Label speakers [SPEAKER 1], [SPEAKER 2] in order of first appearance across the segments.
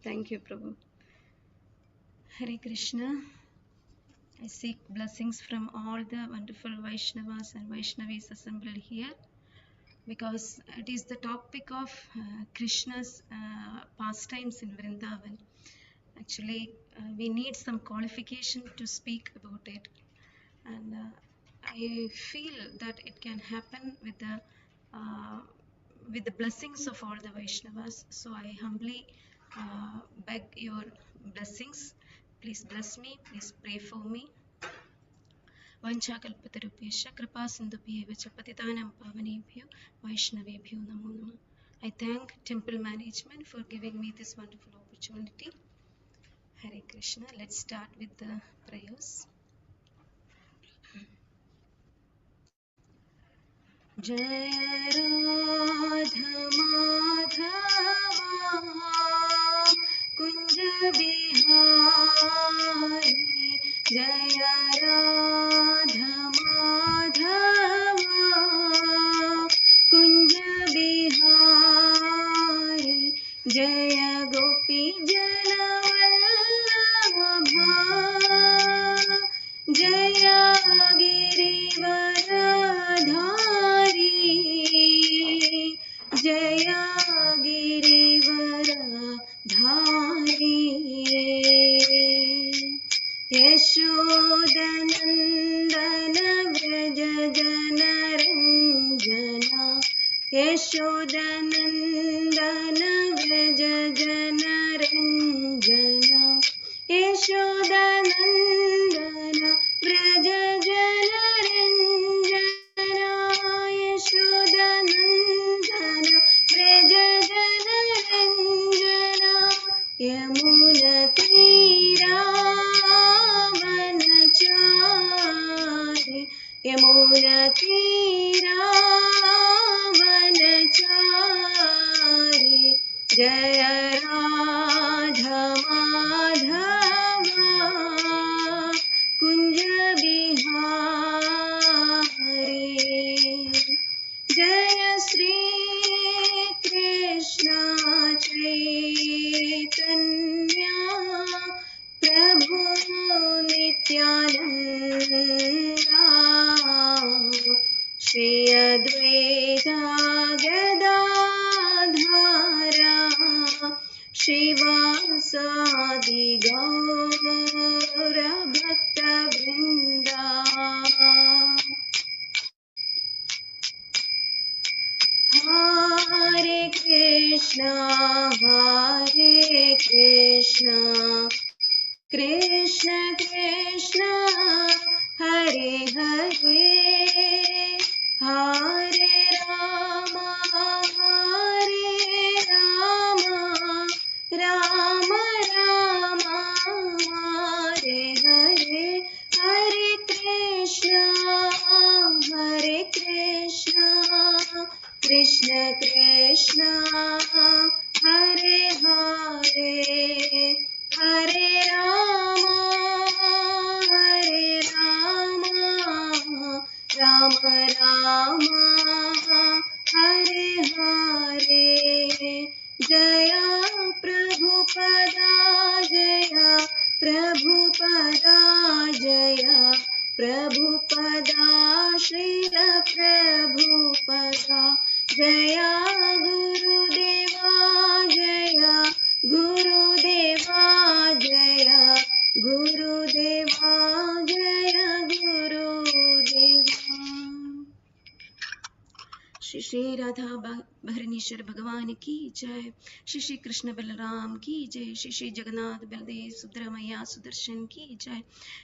[SPEAKER 1] Thank you, Prabhu. Hare Krishna. I seek blessings from all the wonderful Vaishnavas and Vaishnavis assembled here because it is the topic of Krishna's pastimes in Vrindavan. Actually, we need some qualification to speak about it, and I feel that it can happen uh, with the blessings of all the Vaishnavas. So I humbly beg your blessings. Please bless me. Please pray for me. Vanchakalpatarupyascha kripa sindhubhyev cha patitanam pavanebhyo Vaishnavebhyo namo namah. I thank temple management for giving me this wonderful opportunity. Hare Krishna. Let's start with the prayers. Jaya Radha Madhava Kunja Bihari Jaya Radha Madhava Kunja Bihari Jaya Gopi Jana Vallabha Jaya Girivaradhari Jaya Girivaradhari Yashodanandana Vraja Janaranjana Yashodanandana Vraja Janaranjana Yashodanandana Vraja Janaranjana Yashodanandana Vraja Janaranjana Yamuna Tiravanachari Yamuna Tiravanachari Jaya Radha Madhava Kunja Bihari Jaya Sri Krishna Chaitanya Prabhu Nityananda Shri Advaita Gadadhara Shivasadi Gaura Bhakta Vrinda Hare Krishna Krishna Krishna Hare Hare Hare Rama Rama Rama Hare Hare Hare Krishna Krishna Krishna Hare Hare Hare Rama Rama Rama Hare Hare Jaya Prabhupada Jaya Prabhupada Jaya Prabhupada Srila Prabhupada Jaya Gurudeva Jaya Gurudeva Jaya Gurudeva Jaya Gurudeva Shri Shri Radha भरणेश्वर भगवान की जय श्री श्री कृष्ण बलराम की जय श्री श्री जगन्नाथ बलदेव सुभद्रा सुदर्शन की जय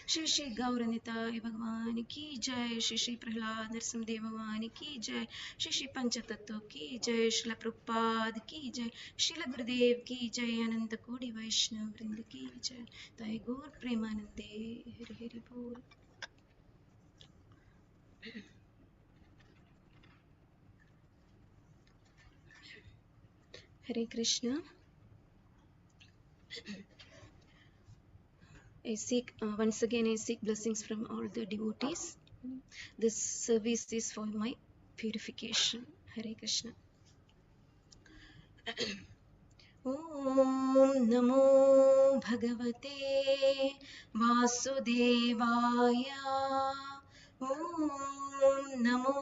[SPEAKER 1] श्री श्री गौरनिताय भगवान की जय श्री श्री प्रहलाद नरसिंहदेव भगवान की जय श्री श्री पंचतत्व की जय श्रील प्रभुपाद की जय श्रील गुरुदेव की जय अनंत कोटि वैष्णव वृंद की जय तय गौर प्रेमानंदे हरि हरि बोल Hare Krishna. I seek once again I seek blessings from all the devotees. This service is for my purification. Hare Krishna. Om Namo भगवते वासुदेवाय ॐ नमो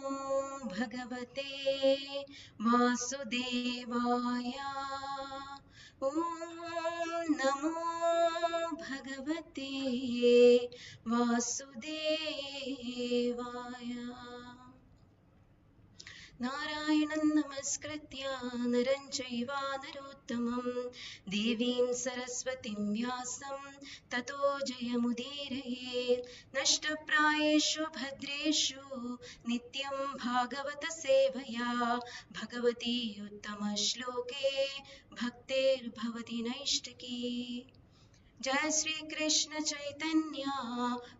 [SPEAKER 1] भगवते वासुदेवाय ॐ नमो भगवते वासुदेवाय नारायणं नमस्कृत्य नरं चैव नरोत्तमं देवीं सरस्वतीं व्यासं ततो जयमुदीरयेत् नष्टप्रायेषु भद्रेषु नित्यं भागवतसेवया भगवती उत्तमश्लोके भक्तेर्भवति नैष्टिकी जय श्री कृष्ण चैतन्य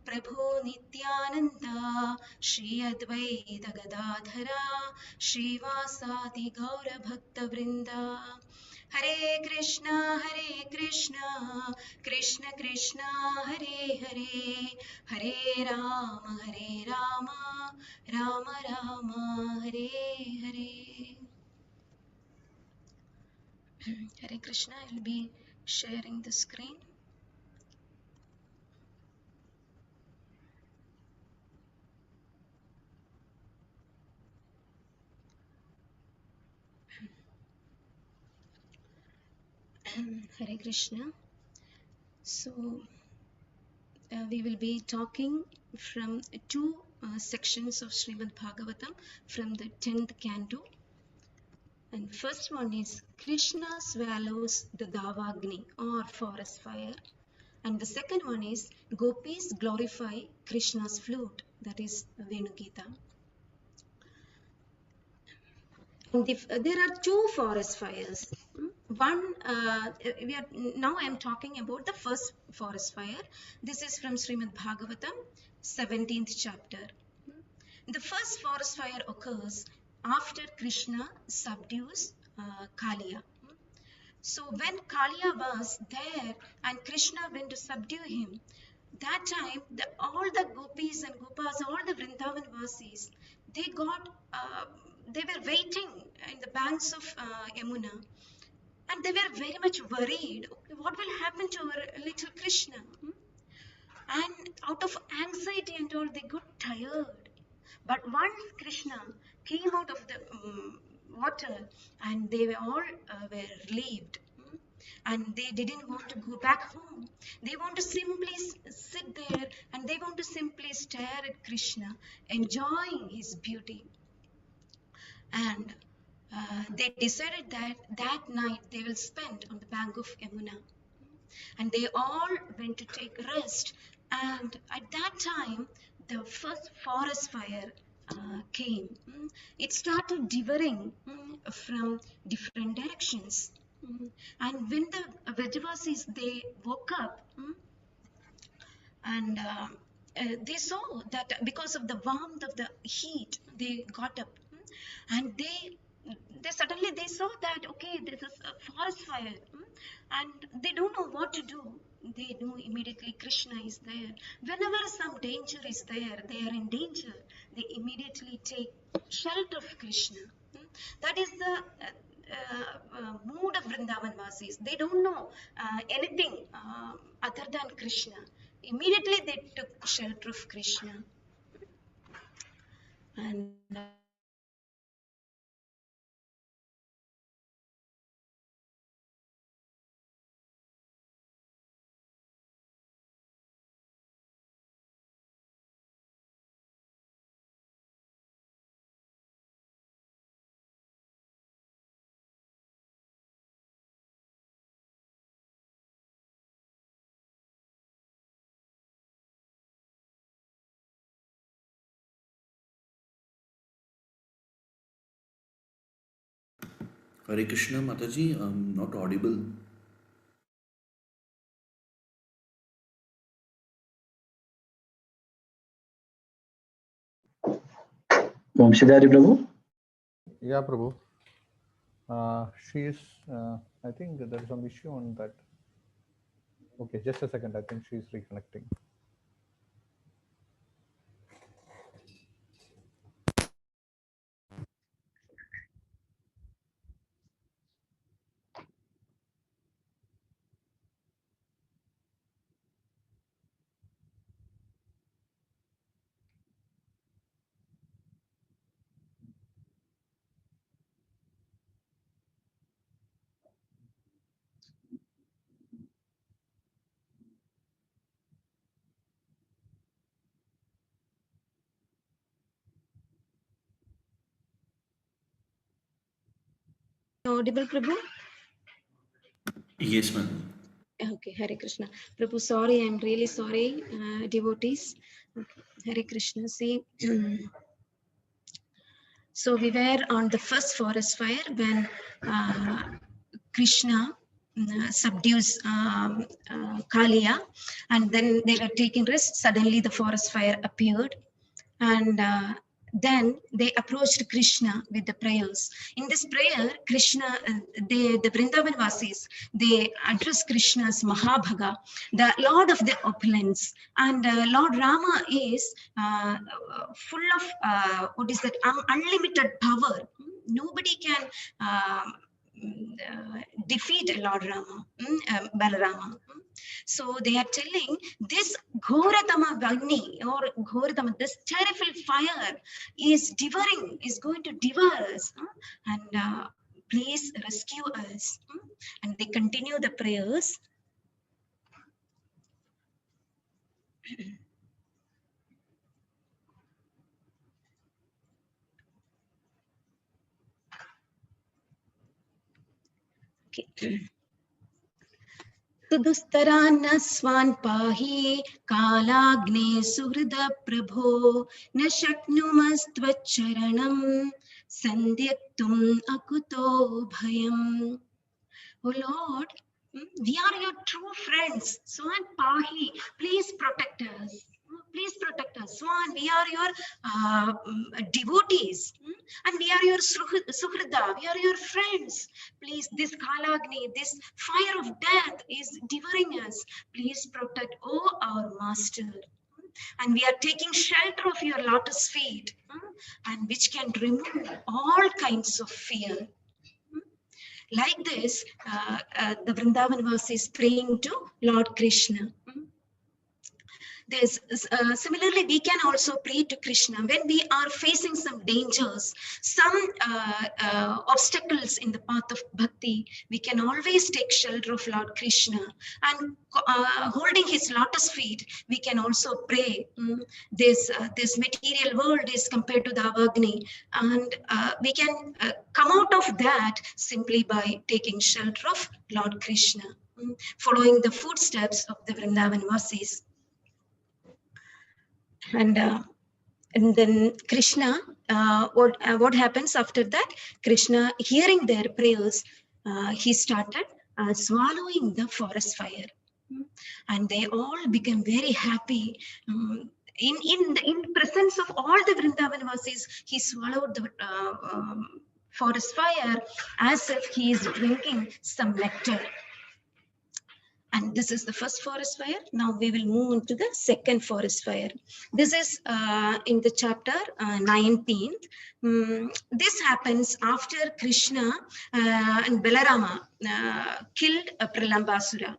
[SPEAKER 1] प्रभु नित्यानंद श्री अद्वैत गदाधरा श्रीवासादि गौर भक्त वृंदा हरे Krishna Krishna Krishna Hare Hare Hare Ram Ram Ram Hare Hare Hare Krishna. I'll be sharing the screen. Hare Krishna. So we will be talking from two sections of Srimad Bhagavatam from the 10th canto. And first one is Krishna swallows the Davagni or forest fire. And the second one is Gopis glorify Krishna's flute, that is Venugita. There are two forest fires. One, now I am talking about the first forest fire. This is from Srimad Bhagavatam, 17th chapter. The first forest fire occurs after Krishna subdues Kaliya. So when Kaliya was there and Krishna went to subdue him, that time all the gopis and gopas, all the Vrindavan Vasis, they got, they were waiting in the banks of Yamuna, and they were very much worried. Okay, what will happen to our little Krishna? And out of anxiety and all, they got tired. But once Krishna came out of the water, and they were all were relieved, and they didn't want to go back home. They want to simply sit there, and they want to simply stare at Krishna, enjoying his beauty. And they decided that that night they will spend on the bank of Yamuna. And they all went to take rest. And at that time, the first forest fire came. It started devouring from different directions. And when the Vrajavasis, they woke up, and they saw that because of the warmth of the heat, they got up, and they suddenly they saw that, okay, this is a forest fire, and they don't know what to do. They know immediately Krishna is there. Whenever some danger is there, they are in danger, they immediately take shelter of Krishna. That is the mood of Vrindavan Vasis. They don't know anything other than Krishna. Immediately they took shelter of Krishna. And
[SPEAKER 2] Hare Krishna Mataji, I'm not audible.
[SPEAKER 3] Vamshidhari Prabhu?
[SPEAKER 4] Yeah, Prabhu. She's, I think there is some issue on that. Okay, just a second. I think she's reconnecting.
[SPEAKER 1] Audible, Prabhu?
[SPEAKER 2] Yes, Mataji.
[SPEAKER 1] Okay, Hare Krishna. Prabhu, sorry, I'm really sorry, devotees. Okay. Hare Krishna. See, so we were on the first forest fire when Krishna subdues Kaliya, and then they were taking rest. Suddenly, the forest fire appeared, and then they approached Krishna with the prayers. In this prayer, Krishna, the Vrindavan Vasis, they address Krishna as Mahabhaga, the Lord of the opulence, and Lord Rama is full of what is that unlimited power. Nobody can defeat Lord Rama, Balarama. So they are telling this Ghoratama Vagni or Ghoratama, this terrible fire is devouring, is going to devour us, and please rescue us. And they continue the prayers. Okay. Sudustara swan pahi kalagne suhrida prabho na shaknumastvaccharanam sandhyaktum akuto bhayam. Oh Lord, we are your true friends. Swan Pahi, please protect us. Please protect us. Swan, we are your devotees. And we are your Suhrida. We are your friends. Please, this Kalagni, this fire of death is devouring us. Please protect, oh our master. And we are taking shelter of your lotus feet, and which can remove all kinds of fear. Like this, the Vrindavan Vasi is praying to Lord Krishna. There's similarly, we can also pray to Krishna when we are facing some dangers, some obstacles in the path of bhakti. We can always take shelter of Lord Krishna, and holding his lotus feet, we can also pray. This material world is compared to the Avagni, and we can come out of that simply by taking shelter of Lord Krishna, following the footsteps of the Vrindavan Vasis. And then Krishna, what happens after that? Krishna, hearing their prayers, he started swallowing the forest fire, and they all became very happy. In presence of all the Vrindavanasis, he swallowed the forest fire as if he is drinking some nectar. And this is the first forest fire. Now we will move on to the second forest fire. This is in the chapter 19th. This happens after Krishna and Balarama killed Pralambasura.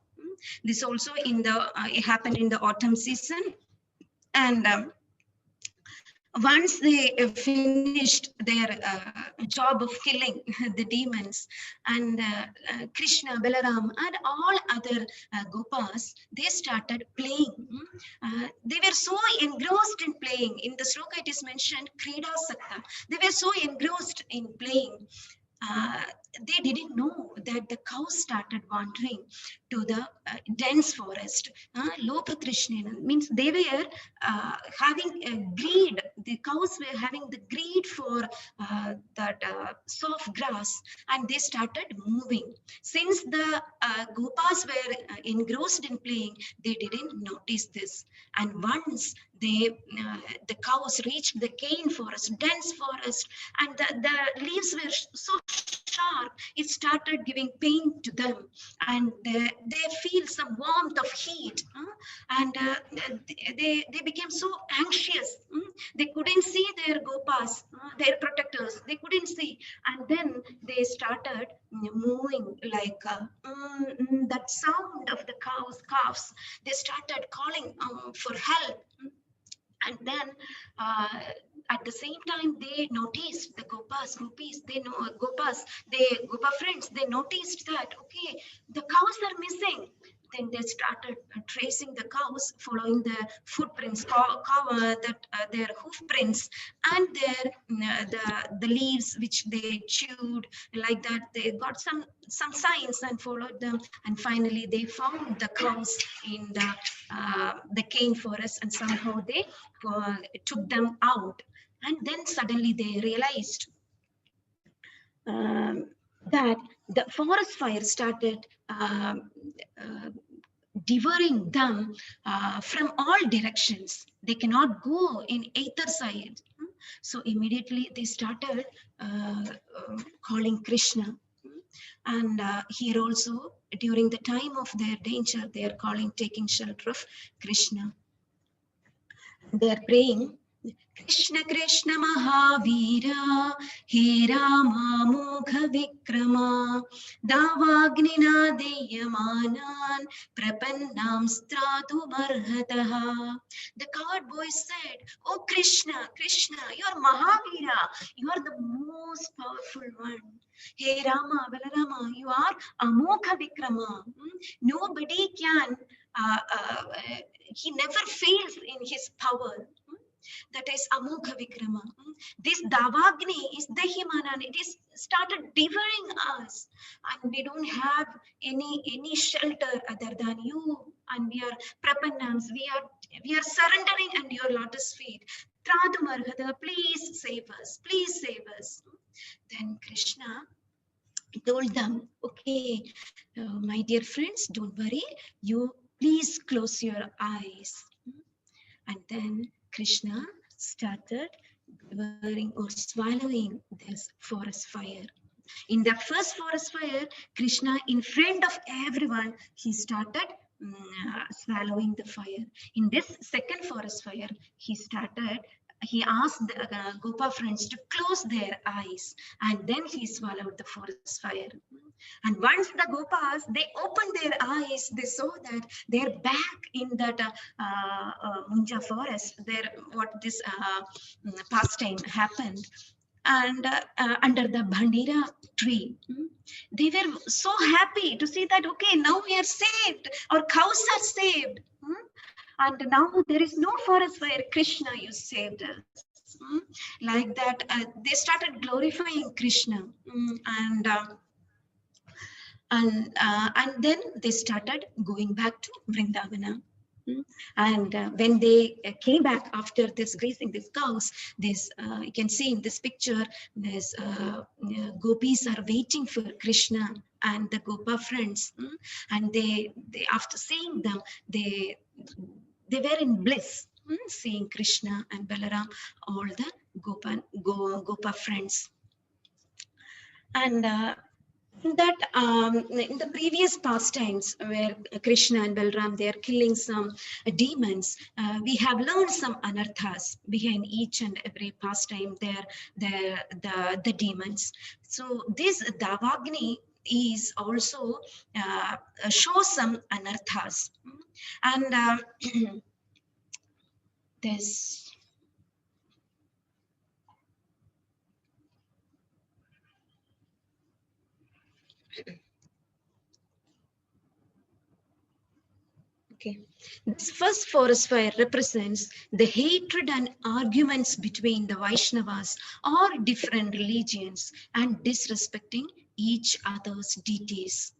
[SPEAKER 1] This also it happened in the autumn season. And once they finished their job of killing the demons, and Krishna, Balaram, and all other Gopas, they started playing. They were so engrossed in playing. In the sloka, it is mentioned Krida Sakta. They were so engrossed in playing. They didn't know that the cows started wandering to the dense forest. Lopatrishna means they were having a greed. The cows were having the greed for that soft grass, and they started moving. Since the Gopas were engrossed in playing, they didn't notice this. And once the cows reached the cane forest, dense forest, and the leaves were so sharp, it started giving pain to them, and they feel some warmth of heat, and they became so anxious. They couldn't see their Gopas, their protectors. They couldn't see, and then they started moving like that sound of the calves. They started calling for help. And then at the same time, they noticed the Gopis, Gopa friends, they noticed that, okay, the cows are missing. They then they started tracing the cows, following the footprints, their hoof prints, and the leaves which they chewed. Like that, they got some signs and followed them, and finally they found the cows in the cane forest, and somehow they took them out. And then suddenly they realized that the forest fire started devouring them from all directions. They cannot go in either side. So immediately they started calling Krishna. And here also, during the time of their danger, they are calling, taking shelter of Krishna. They are praying, Krishna Krishna Mahavira, He Rama Mogha Vikrama, Davagnina Deyamanan, Prapannam Stratu Marhataha. The coward boy said, Oh Krishna, Krishna, you are Mahavira, you are the most powerful one. Hey Rama, Balarama, you are Amogha Vikrama. Nobody can, he never fails in his power. That is Amogha Vikrama. This Davagni is Dahimanan. It is started devouring us, and we don't have any shelter other than you. And we are Prapannams. We are surrendering under your lotus feet. Tradumarhada, please save us. Please save us. Then Krishna told them, okay, my dear friends, don't worry. You please close your eyes. And then Krishna started devouring or swallowing this forest fire. In the first forest fire, Krishna, in front of everyone, he started swallowing the fire. In this second forest fire, he asked the Gopa friends to close their eyes, and then he swallowed the forest fire. And once the Gopas, they opened their eyes, they saw that they're back in that Munja forest, what this pastime happened. And under the Bandira tree, they were so happy to see that, okay, now we are saved, our cows are saved. And now there is no forest fire. Krishna, you saved us. Like that, they started glorifying Krishna. And then they started going back to Vrindavana. And when they came back after this grazing these cows, you can see in this picture, this gopis are waiting for Krishna and the Gopa friends, and they after seeing them, they were in bliss, seeing Krishna and Balaram, all the Gopa friends. And in the previous pastimes where Krishna and Balram, they are killing some demons, we have learned some anarthas behind each and every pastime. The demons. So this Davagni is also shows some anarthas, and this. Okay. This first forest fire represents the hatred and arguments between the Vaishnavas or different religions and disrespecting each other's deities.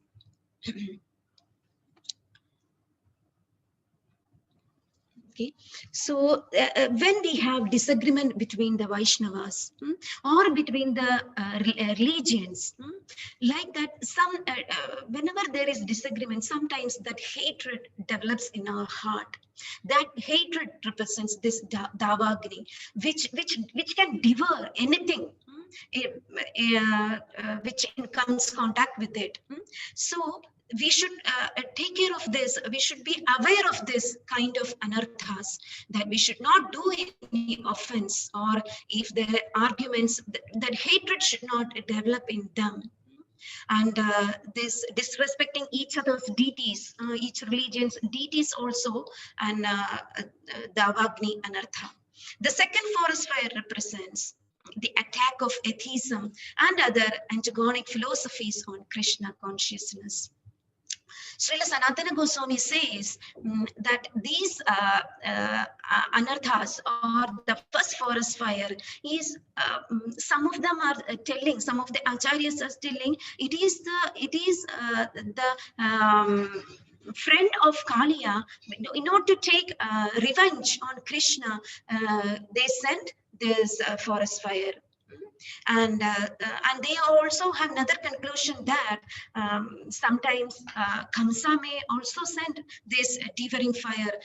[SPEAKER 1] Okay, so when we have disagreement between the Vaishnavas or between the religions, like that, whenever there is disagreement, sometimes that hatred develops in our heart. That hatred represents this Davagni, which can devour anything which comes contact with it. So we should take care of this. We should be aware of this kind of anarthas, that we should not do any offense, or if there are arguments, that hatred should not develop in them. And this disrespecting each other's deities, each religion's deities also, and Davagni anartha. The second forest fire represents the attack of atheism and other antagonic philosophies on Krishna consciousness. Srila Sanatana Goswami says that these anarthas or the first forest fire is some of them are telling, some of the acharyas are telling it is the friend of Kaliya. In order to take revenge on Krishna, they sent this forest fire. And they also have another conclusion that sometimes Kamsa may also send this devouring fire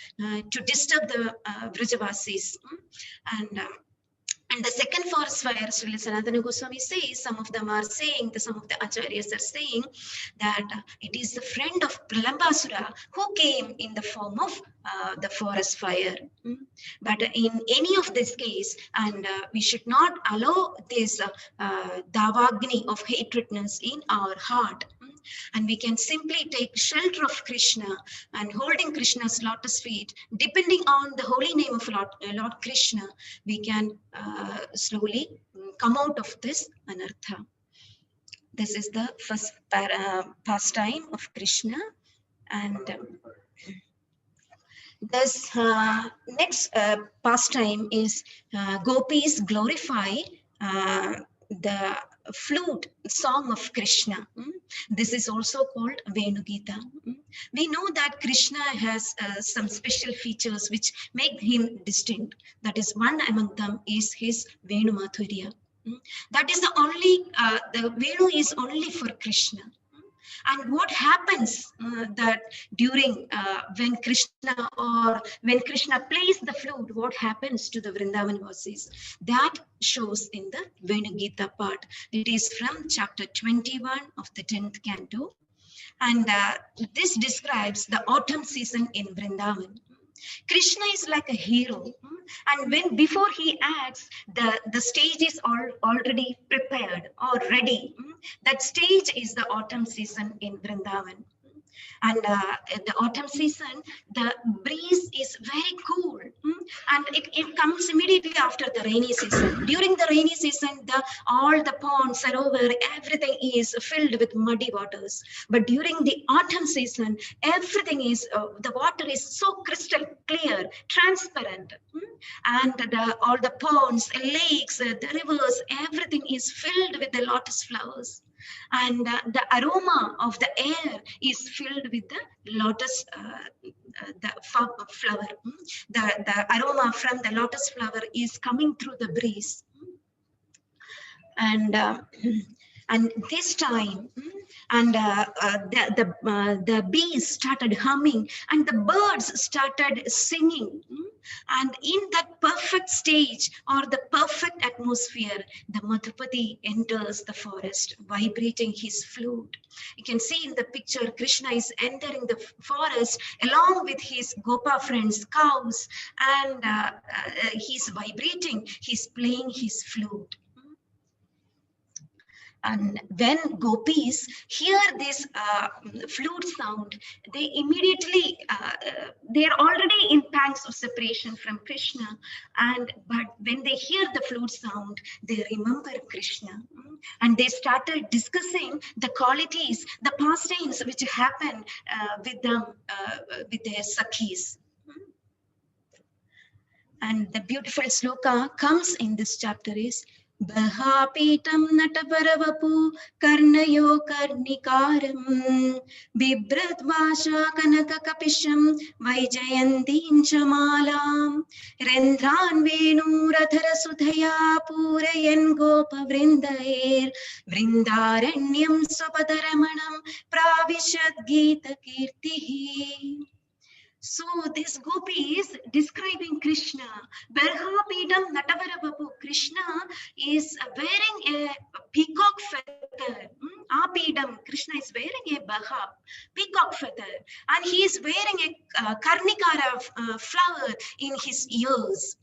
[SPEAKER 1] to disturb the Vrajavasis. And the second forest fire, Srila Sanatana Goswami says, some of them are saying, some of the acharyas are saying that it is the friend of Pralambasura who came in the form of the forest fire. But in any of this case, and we should not allow this davagni of hatredness in our heart. And we can simply take shelter of Krishna and holding Krishna's lotus feet, depending on the holy name of Lord Krishna, we can slowly come out of this anartha. This is the first pastime of Krishna. And this next pastime is Gopis glorify the flute song of Krishna. This is also called Venugita. We know that Krishna has some special features which make him distinct. That is, one among them is his Venu Madhurya. That is the only, the Venu is only for Krishna. And what happens that during when Krishna plays the flute, what happens to the Vrindavan Vasis? That shows in the Venugita part. It is from chapter 21 of the 10th canto. And this describes the autumn season in Vrindavan. Krishna is like a hero, and when before he acts, the stage is already prepared or ready. That stage is the autumn season in Vrindavan. And in the autumn season, the breeze is very cool, and it comes immediately after the rainy season. During the rainy season, all the ponds, sarovar, everything is filled with muddy waters. But during the autumn season, everything is, the water is so crystal clear, transparent. And all the ponds, lakes, the rivers, everything is filled with the lotus flowers. And the aroma of the air is filled with the lotus flower. The aroma from the lotus flower is coming through the breeze. And this time, and the bees started humming, and the birds started singing. And in that perfect stage or the perfect atmosphere, the Madhupati enters the forest, vibrating his flute. You can see in the picture, Krishna is entering the forest along with his Gopa friends, cows, and he's vibrating, he's playing his flute. And when gopis hear this flute sound, they immediately, they're already in pangs of separation from Krishna. But when they hear the flute sound, they remember Krishna. And they started discussing the qualities, the pastimes which happen with them, with their sakhis. And the beautiful sloka comes in this chapter is Bahapitam Nataparavapu Karnayo Karnikaram Bibradvasha Kanaka Kapisham Vaijayantin Chamalam Rendran Venu Rathara Sudhaya Purayan Gopa Vrindair Vrindaranyam Swapadaramanam Pravishad Gita Kirtihi. So this gopi is describing Krishna. Berhapidam Natavarabapu. Krishna is wearing a peacock feather. Apidam. Krishna is wearing a bahab, peacock feather. And he is wearing a karnikara flower in his ears.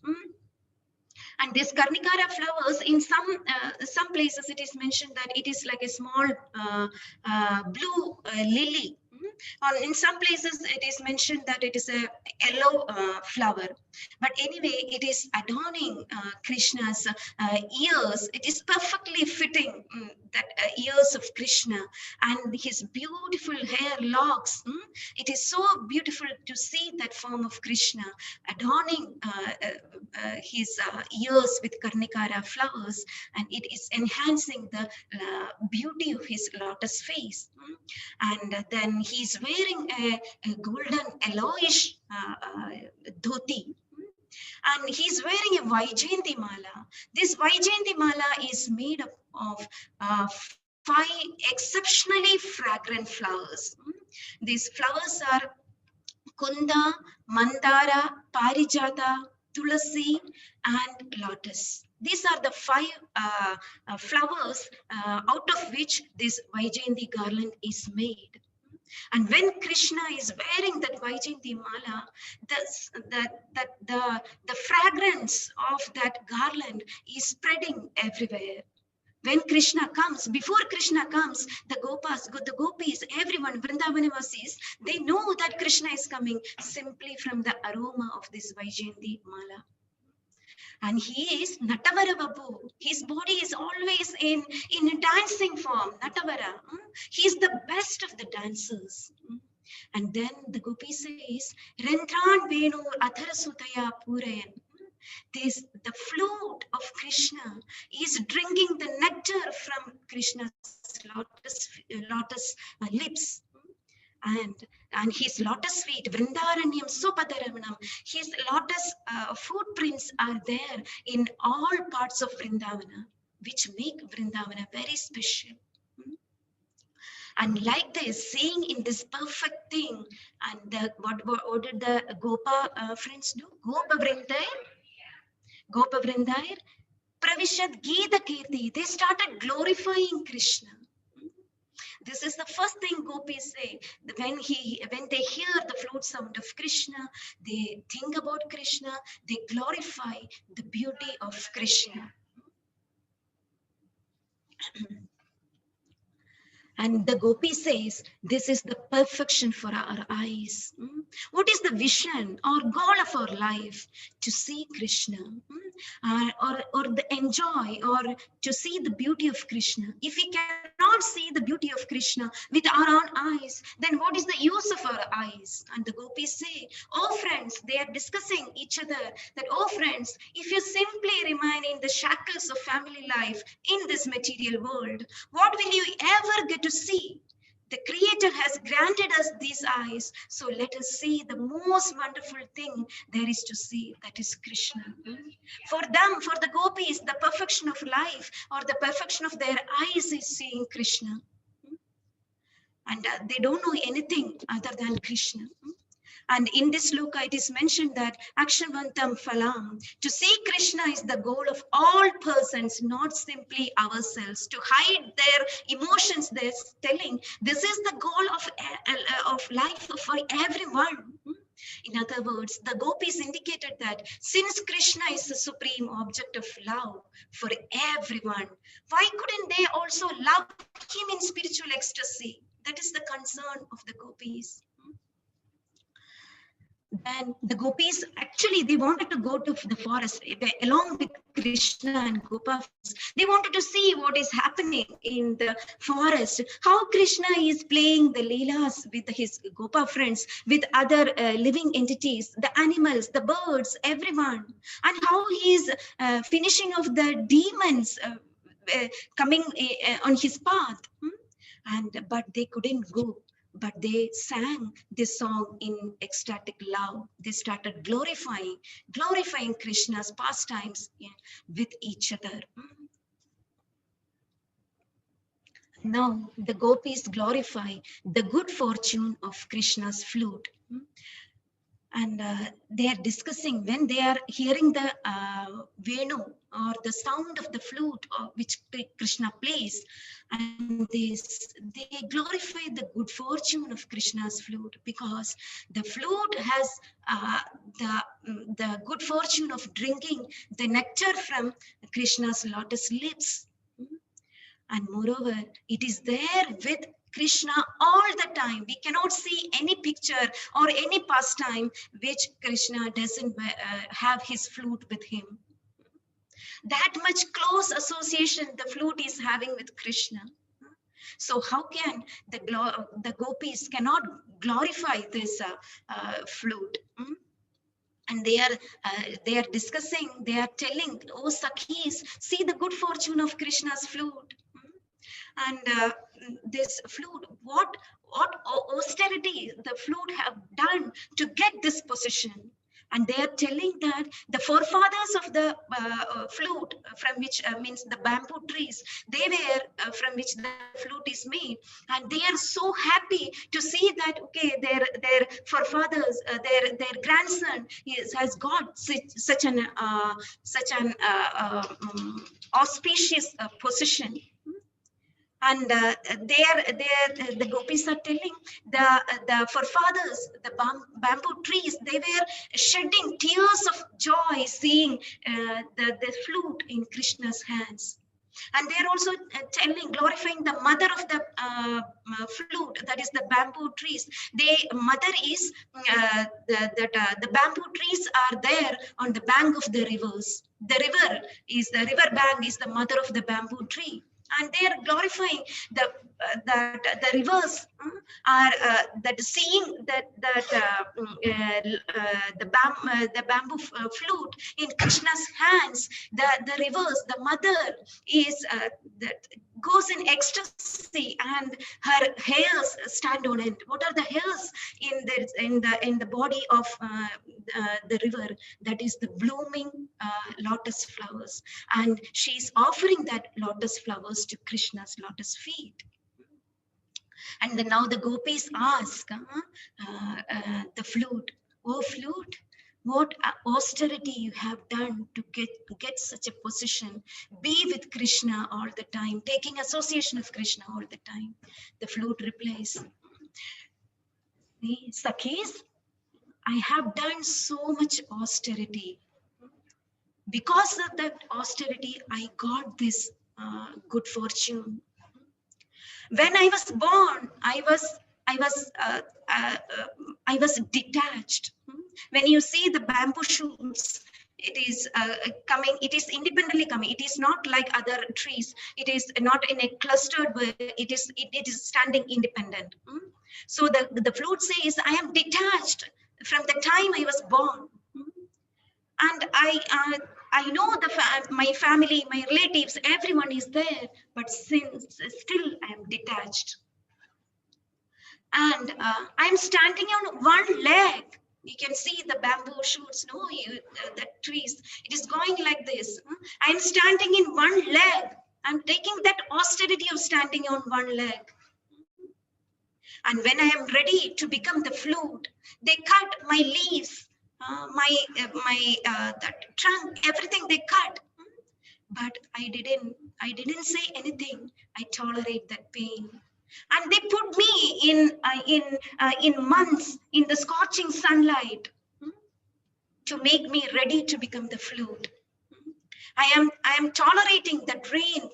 [SPEAKER 1] And this karnikara flowers, in some places it is mentioned that it is like a small blue lily. In some places, it is mentioned that it is a yellow flower. But anyway, it is adorning Krishna's ears. It is perfectly fitting that ears of Krishna and his beautiful hair locks. It is so beautiful to see that form of Krishna adorning his ears with Karnikara flowers, and it is enhancing the beauty of his lotus face. And then he's wearing a golden yellowish dhoti, and he's wearing a Vaijayanti mala. This Vaijayanti mala is made up of 5 exceptionally fragrant flowers. These flowers are Kunda, Mandara, Parijata, Tulasi, and Lotus. These are the 5 flowers out of which this Vaijayanti garland is made. And when Krishna is wearing that Vaijayanti mala, the fragrance of that garland is spreading everywhere. When Krishna comes, before Krishna comes, the gopis, everyone, Vrindavanivasis, they know that Krishna is coming simply from the aroma of this Vaijayanti mala. And he is Natavara Babu. His body is always in a dancing form, Natavara. He is the best of the dancers. And then the gopi says, Rendran Venu Atharasutaya Purayan. The flute of Krishna is drinking the nectar from Krishna's lotus lips. And his lotus feet, Vrindaranyam Supadaravanam, his lotus footprints are there in all parts of Vrindavana, which make Vrindavana very special. And like this, seeing in this perfect thing, and what did the Gopa friends do? Gopa Vrindayar, Pravishad Gita Kirti, they started glorifying Krishna. This is the first thing gopis say. When they hear the flute sound of Krishna, they think about Krishna, they glorify the beauty of Krishna. And the gopi says, this is the perfection for our eyes. What is the vision or goal of our life? To see Krishna, or the enjoy, or to see the beauty of Krishna. If we cannot see the beauty of Krishna with our own eyes, then what is the use of our eyes? And the gopis say, oh friends, they are discussing each other that, oh friends, if you simply remain in the shackles of family life in this material world, what will you ever get to see? The Creator has granted us these eyes, so let us see the most wonderful thing there is to see, that is Krishna. For them, for the gopis, the perfection of life or the perfection of their eyes is seeing Krishna. And they don't know anything other than Krishna. And in this sloka, it is mentioned that Akshavantam Phalam, to see Krishna is the goal of all persons, not simply ourselves. To hide their emotions, they're telling, this is the goal of life for everyone. In other words, the gopis indicated that since Krishna is the supreme object of love for everyone, why couldn't they also love him in spiritual ecstasy? That is the concern of the gopis. Then the gopis, actually, they wanted to go to the forest along with Krishna and Gopa. They wanted to see what is happening in the forest, how Krishna is playing the leelas with his Gopa friends, with other living entities, the animals, the birds, everyone, and how he is finishing off the demons coming on his path. But they couldn't go. But they sang this song in ecstatic love. They started glorifying Krishna's pastimes with each other. Now the gopis glorify the good fortune of Krishna's flute. And they are discussing when they are hearing the Venu or the sound of the flute which Krishna plays, and they glorify the good fortune of Krishna's flute, because the flute has the good fortune of drinking the nectar from Krishna's lotus lips. And moreover, it is there with Krishna all the time. We cannot see any picture or any pastime which Krishna doesn't have his flute with him. That much close association the flute is having with Krishna. So how can the gopis cannot glorify this flute? And they are discussing, they are telling, oh Sakhis, see the good fortune of Krishna's flute. And this flute, what austerity the flute have done to get this position. And they are telling that the forefathers of the flute, from which means the bamboo trees, they were from which the flute is made, and they are so happy to see that okay, their forefathers, their grandson has got such an auspicious position. And the gopis are telling the forefathers, the bamboo trees, they were shedding tears of joy seeing the flute in Krishna's hands. And they are also telling, glorifying the mother of the flute, that is the bamboo trees. Mother is the bamboo trees are there on the bank of the rivers. The river bank is the mother of the bamboo tree. And they are glorifying that the rivers are that seeing that the bamboo flute in Krishna's hands. The rivers, the mother is that goes in ecstasy, and her hairs stand on it. What are the hairs in the body of the river? That is the blooming lotus flowers, and she's offering that lotus flowers to Krishna's lotus feet. And then now the gopis ask the flute, oh flute, what austerity you have done to get such a position, be with Krishna all the time, taking association of Krishna all the time. The flute replies, Sakhis, I have done so much austerity. Because of that austerity, I got this good fortune. When I was born, I was detached. When you see the bamboo shoots, it is coming, it is independently coming. It is not like other trees. It is not in a clustered way. It is standing independent. So the flute says, I am detached from the time I was born. And I know my family, my relatives, everyone is there, but still I am detached. And I'm standing on one leg. You can see the bamboo shoots, no, the trees. It is going like this. I'm standing in one leg. I'm taking that austerity of standing on one leg. And when I am ready to become the flute, they cut my leaves, that trunk, everything they cut. But I didn't say anything. I tolerate that pain. And they put me in months in the scorching sunlight to make me ready to become the flute. I am tolerating that rain,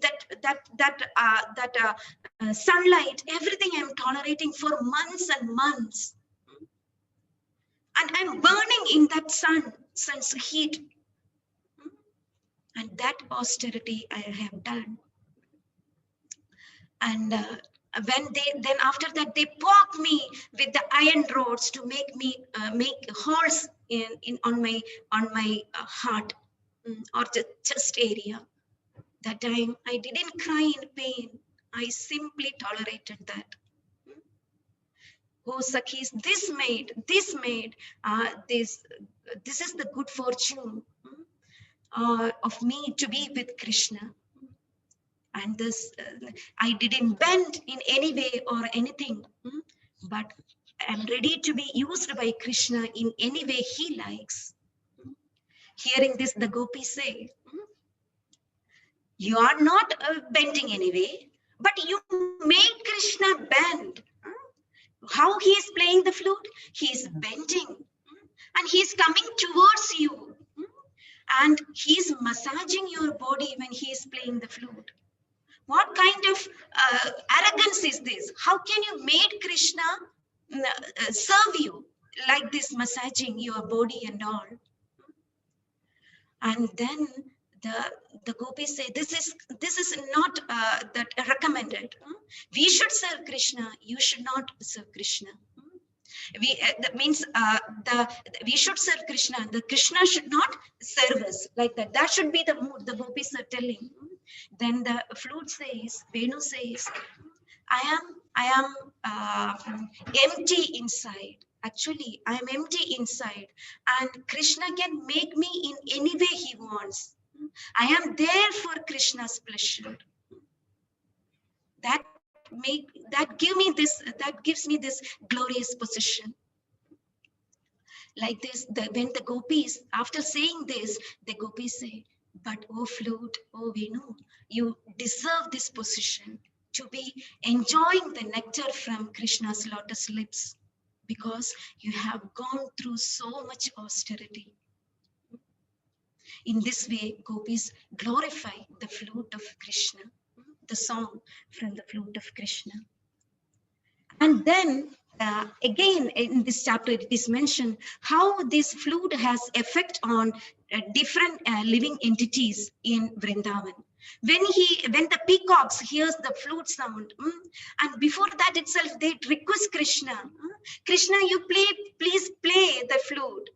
[SPEAKER 1] that sunlight, everything I am tolerating for months and months. And I'm burning in that sun's heat. And that austerity I have done. And then after that, they poke me with the iron rods to make me make holes on my heart or the chest area. That time I didn't cry in pain. I simply tolerated that. Oh Sakhis, this is the good fortune of me to be with Krishna. And this, I didn't bend in any way or anything, but I'm ready to be used by Krishna in any way he likes. Hearing this, the gopis say, you are not bending anyway, but you made Krishna bend. How he is playing the flute? He is bending and he is coming towards you and he is massaging your body when he is playing the flute. What kind of arrogance is this? How can you make Krishna serve you like this, massaging your body and all? And then the gopis say, this is not that recommended. We should serve Krishna. You should not serve Krishna. That means we should serve Krishna. The Krishna should not serve us like that. That should be the mood the gopis are telling. Then the flute says, Venu says, I am empty inside. Actually, I am empty inside, and Krishna can make me in any way he wants. I am there for Krishna's pleasure. That gives me this glorious position. Like this, when the gopis, after saying this, the gopis say, but oh flute, oh Venu, you deserve this position to be enjoying the nectar from Krishna's lotus lips, because you have gone through so much austerity. In this way, gopis glorify the flute of Krishna, the song from the flute of Krishna. And then again in this chapter it is mentioned how this flute has effect on different living entities in Vrindavan. When the peacocks hears the flute sound, and before that itself they request Krishna, Krishna, you please play the flute,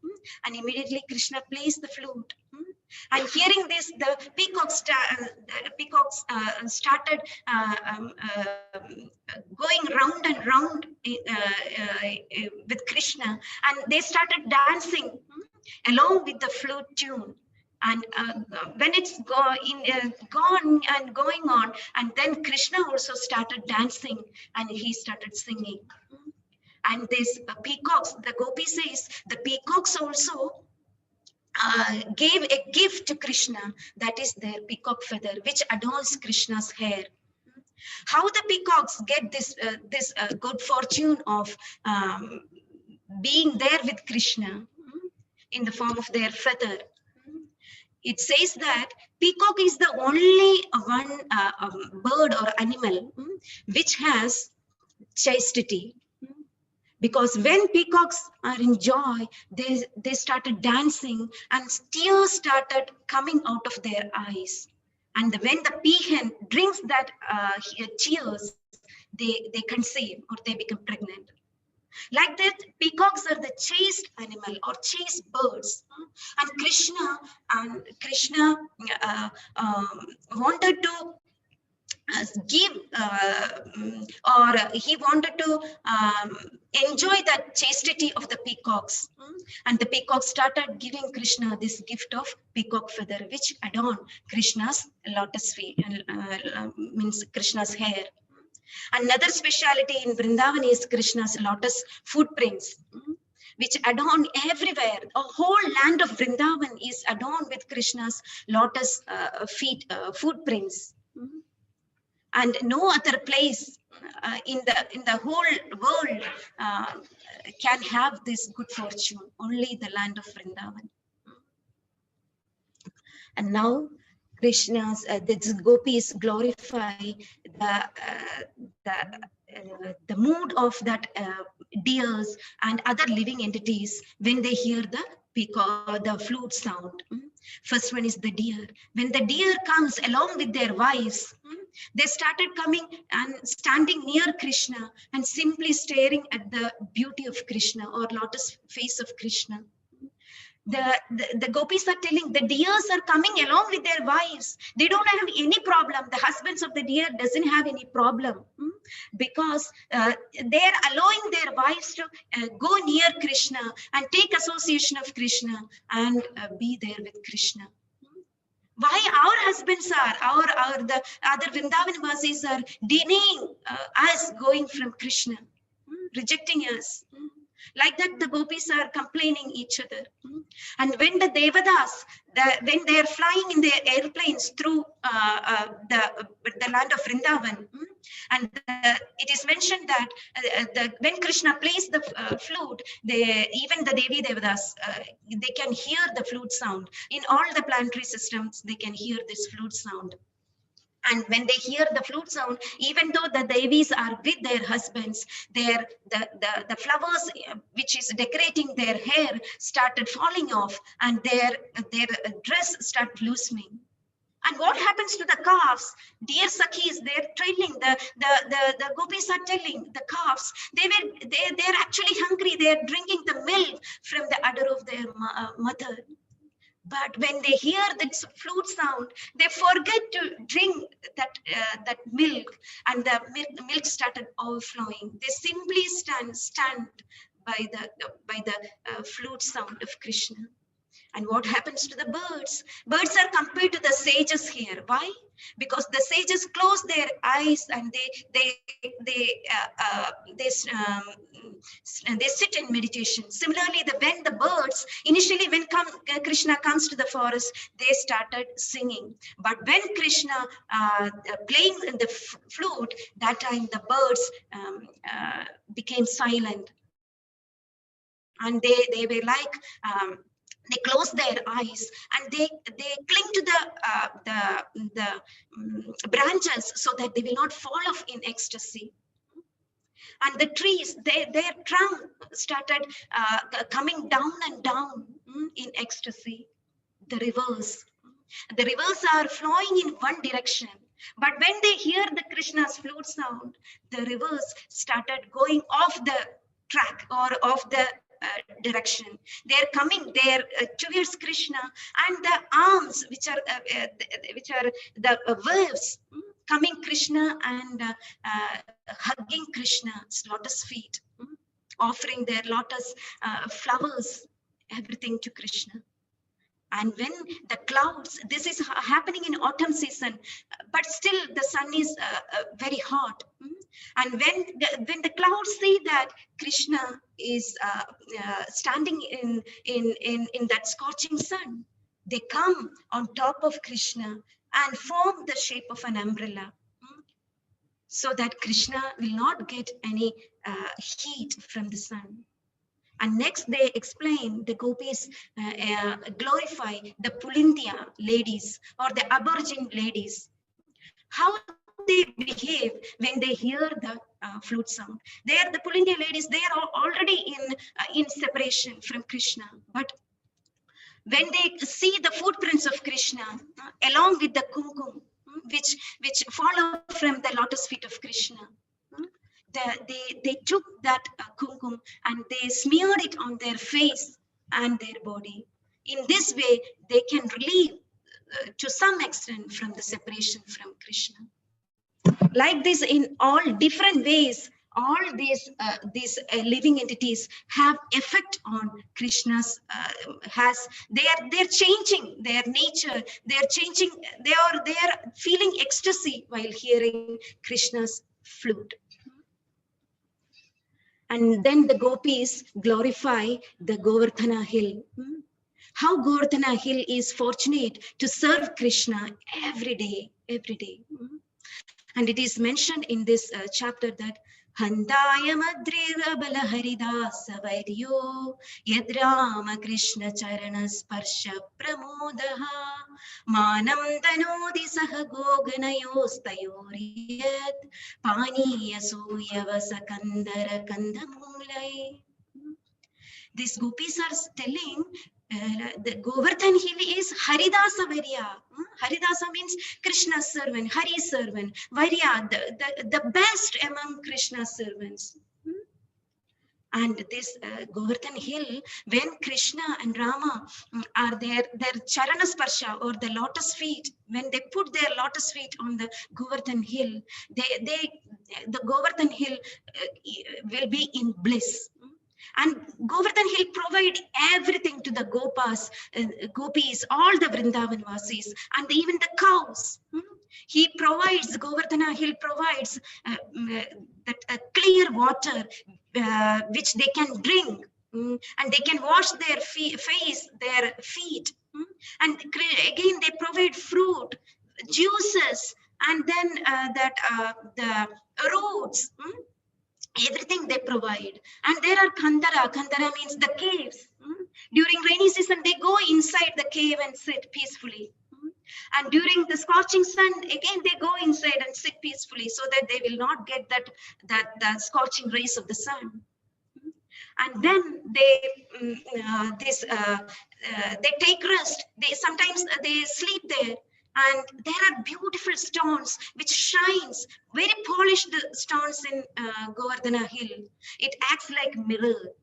[SPEAKER 1] and immediately Krishna plays the flute. And hearing this, the peacocks started going round and round with Krishna, and they started dancing along with the flute tune. And when it's gone and going on, and then Krishna also started dancing and he started singing. And this peacocks, the gopi says, the peacocks also gave a gift to Krishna, that is their peacock feather, which adorns Krishna's hair. How the peacocks get this good fortune of being there with Krishna in the form of their feather? It says that peacock is the only one bird or animal which has chastity. Because when peacocks are in joy, they started dancing and tears started coming out of their eyes. And when the peahen drinks that tears, they conceive or they become pregnant. Like that, peacocks are the chaste animal or chaste birds. And Krishna wanted to give or he wanted to enjoy that chastity of the peacocks, and the peacocks started giving Krishna this gift of peacock feather, which adorn Krishna's lotus feet, means Krishna's hair. Another speciality in Vrindavan is Krishna's lotus footprints, which adorn everywhere. A whole land of Vrindavan is adorned with Krishna's lotus footprints. And no other place in the whole world can have this good fortune. Only the land of Vrindavan. And now Krishna's the gopis glorify the mood of that deers and other living entities when they hear the flute sound. First one is the deer. When the deer comes along with their wives, they started coming and standing near Krishna and simply staring at the beauty of Krishna or lotus face of Krishna. The gopis are telling the deers are coming along with their wives. They don't have any problem. The husbands of the deer doesn't have any problem because they're allowing their wives to go near Krishna and take association of Krishna and be there with Krishna. Why our husbands are the other Vrindavan Vasis are denying us going from Krishna, rejecting us? Like that, the gopis are complaining each other. And when the Devadas, when they are flying in their airplanes through the land of Vrindavan, and it is mentioned that when Krishna plays the flute, even the Devi Devadas, they can hear the flute sound. In all the planetary systems, they can hear this flute sound. And when they hear the flute sound, even though the Devis are with their husbands, the flowers which is decorating their hair started falling off, and their dress started loosening. And what happens to the calves? Dear Sakhis, they're trailing, the gopis are telling the calves, they're actually hungry, they're drinking the milk from the udder of their mother. But when they hear this flute sound, they forget to drink that milk, and the milk started overflowing. They simply stand by the flute sound of Krishna. And what happens to the birds? Birds are compared to the sages here. Why? Because the sages close their eyes and they sit in meditation. Similarly, when the birds initially when Krishna comes to the forest, they started singing. But when Krishna playing the flute, that time the birds became silent, and they were like. They close their eyes and they cling to the branches so that they will not fall off in ecstasy. And the trees, their trunk started coming down and down in ecstasy. The rivers are flowing in one direction. But when they hear the Krishna's flute sound, the rivers started going off the track or off the direction. They're coming there towards Krishna, and the arms which are the waves coming Krishna and hugging Krishna's lotus feet, offering their lotus flowers, everything to Krishna. And when the clouds, this is happening in autumn season, but still the sun is very hot. And when the clouds see that Krishna is standing in that scorching sun, they come on top of Krishna and form the shape of an umbrella, so that Krishna will not get any heat from the sun. And next they explain, the gopis glorify the Pulindya ladies or the Aborigine ladies, how they behave when they hear the flute sound. They are the Pulindya ladies, they are already in separation from Krishna. But when they see the footprints of Krishna along with the kumkum, which follow from the lotus feet of Krishna, they took that kumkum and they smeared it on their face and their body. In this way, they can relieve to some extent from the separation from Krishna. Like this, in all different ways, all these living entities have effect on Krishna's they're changing their nature, they're changing, they are feeling ecstasy while hearing Krishna's flute. And then the gopis glorify the Govardhana hill. How Govardhana hill is fortunate to serve Krishna every day. And it is mentioned in this chapter that Handaya Madrira Bala Haridasa Vaidyo Yadrama Krishna Charana Sparsha Pramodaha Manam Danodi Saha Goganayos Tayoriyat Pani Yasuyava Sakandara Kandamulai. These gopis are telling the Govardhan hill is Haridasa Varya. Haridasa means Krishna's servant, Hari's servant. Varya, the best among Krishna's servants. And this Govardhan hill, when Krishna and Rama are there, their Charana Sparsha or the lotus feet, when they put their lotus feet on the Govardhan hill, the Govardhan hill will be in bliss. And Govardhan hill provide everything to the gopis, all the Vrindavan Vasis, and even the cows. He provides, Govardhana hill provides that clear water which they can drink, and they can wash their face, their feet. And again, they provide fruit, juices, and then the roots. Everything they provide. And there are Khandara. Khandara means the caves. During rainy season, they go inside the cave and sit peacefully. And during the scorching sun, again they go inside and sit peacefully so that they will not get that scorching rays of the sun. And then they take rest. They sometimes they sleep there, and there are beautiful stones which shines, very polished stones in Govardhana hill. It acts like mirror.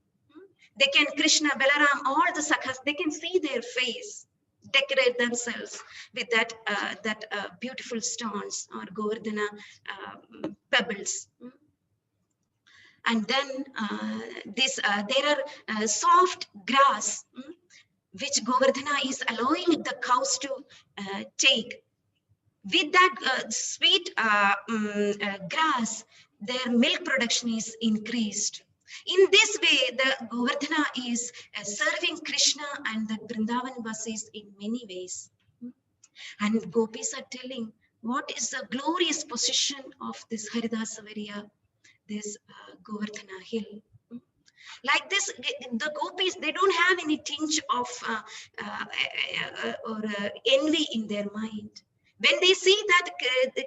[SPEAKER 1] They can, Krishna, Balaram, all the sakhas, they can see their face, decorate themselves with that beautiful stones or Govardhana pebbles. And then there are soft grass, which Govardhana is allowing the cows to take. With that sweet grass, their milk production is increased. In this way, the Govardhana is serving Krishna and the Vrindavan Vasis in many ways. And gopis are telling what is the glorious position of this Haridasavariya, this Govardhana hill. Like this, the gopis, they don't have any tinge of envy in their mind. When they see that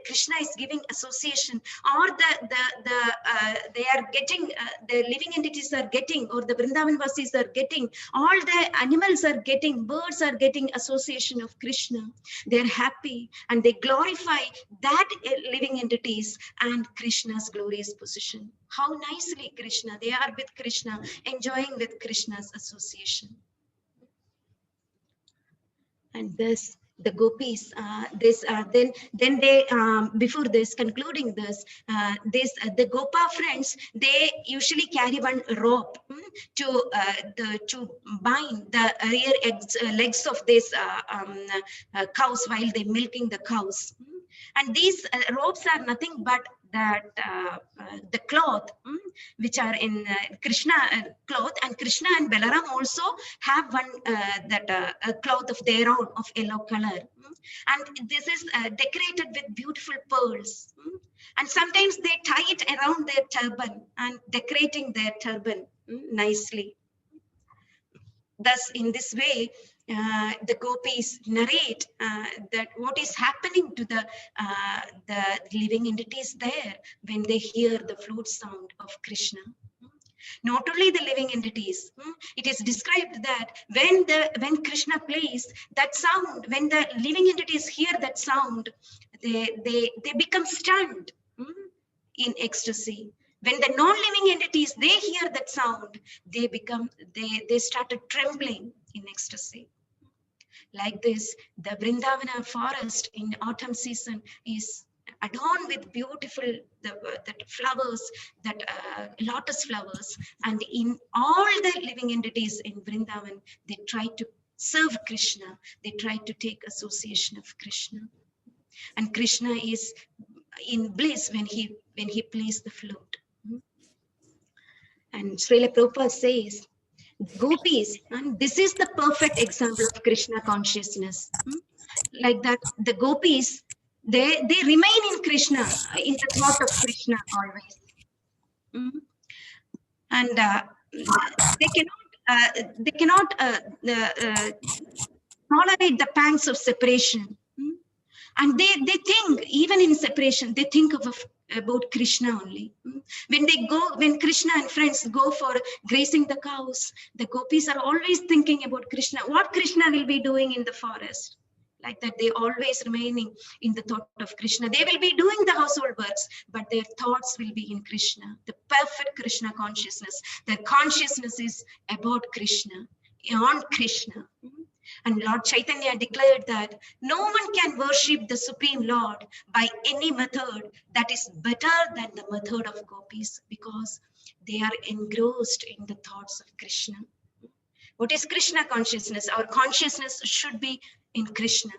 [SPEAKER 1] Krishna is giving association, or they are getting, the living entities are getting, or the Vrindavan Vasis are getting, all the animals are getting, birds are getting association of Krishna, they're happy and they glorify that living entities and Krishna's glorious position. How nicely Krishna, they are with Krishna, enjoying with Krishna's association. And thus the gopis, then they before this, concluding this, the Gopa friends, they usually carry one rope to bind the rear legs of these cows while they milking the cows. And these ropes are nothing but the cloth, which are in Krishna cloth, and Krishna and Balaram also have one cloth of their own of yellow color, and this is decorated with beautiful pearls, and sometimes they tie it around their turban and decorating their turban nicely. Thus, in this way, the gopis narrate that what is happening to the living entities there when they hear the flute sound of Krishna. Not only the living entities, it is described that when Krishna plays that sound, when the living entities hear that sound, they become stunned in ecstasy. When the non-living entities, they hear that sound, they started trembling in ecstasy. Like this, the Vrindavana forest in autumn season is adorned with beautiful that flowers, that lotus flowers, and in all the living entities in Vrindavan, they try to serve Krishna, they try to take association of Krishna, and Krishna is in bliss when he plays the flute. And Srila Prabhupada says, gopis, and this is the perfect example of Krishna consciousness. Like that, the gopis, they remain in Krishna, in the thought of Krishna always. And they cannot tolerate the pangs of separation. And they think, even in separation, they think about Krishna only. When Krishna and friends go for grazing the cows, the gopis are always thinking about Krishna, what Krishna will be doing in the forest. Like that, they always remaining in the thought of Krishna. They will be doing the household works, but their thoughts will be in Krishna, the perfect Krishna consciousness. Their consciousness is about Krishna, on Krishna. And Lord Chaitanya declared that no one can worship the Supreme Lord by any method that is better than the method of gopis, because they are engrossed in the thoughts of Krishna. What is Krishna consciousness? Our consciousness should be in Krishna.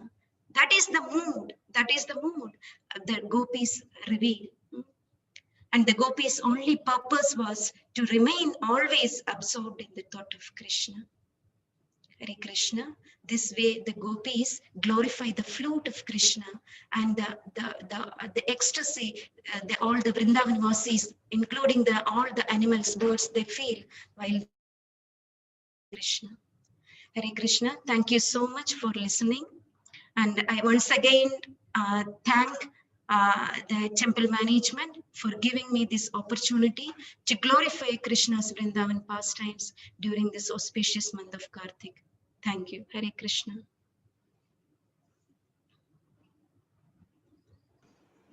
[SPEAKER 1] That is the mood. That is the mood the gopis reveal. And the gopis' only purpose was to remain always absorbed in the thought of Krishna. Hare Krishna. This way, the gopis glorify the flute of Krishna and the ecstasy, all the Vrindavan Vasis, including all the animals, birds, they feel while Krishna. Hare Krishna. Thank you so much for listening. And I once again thank the temple management for giving me this opportunity to glorify Krishna's Vrindavan pastimes during this auspicious month of Kartik. Thank you. Hare Krishna.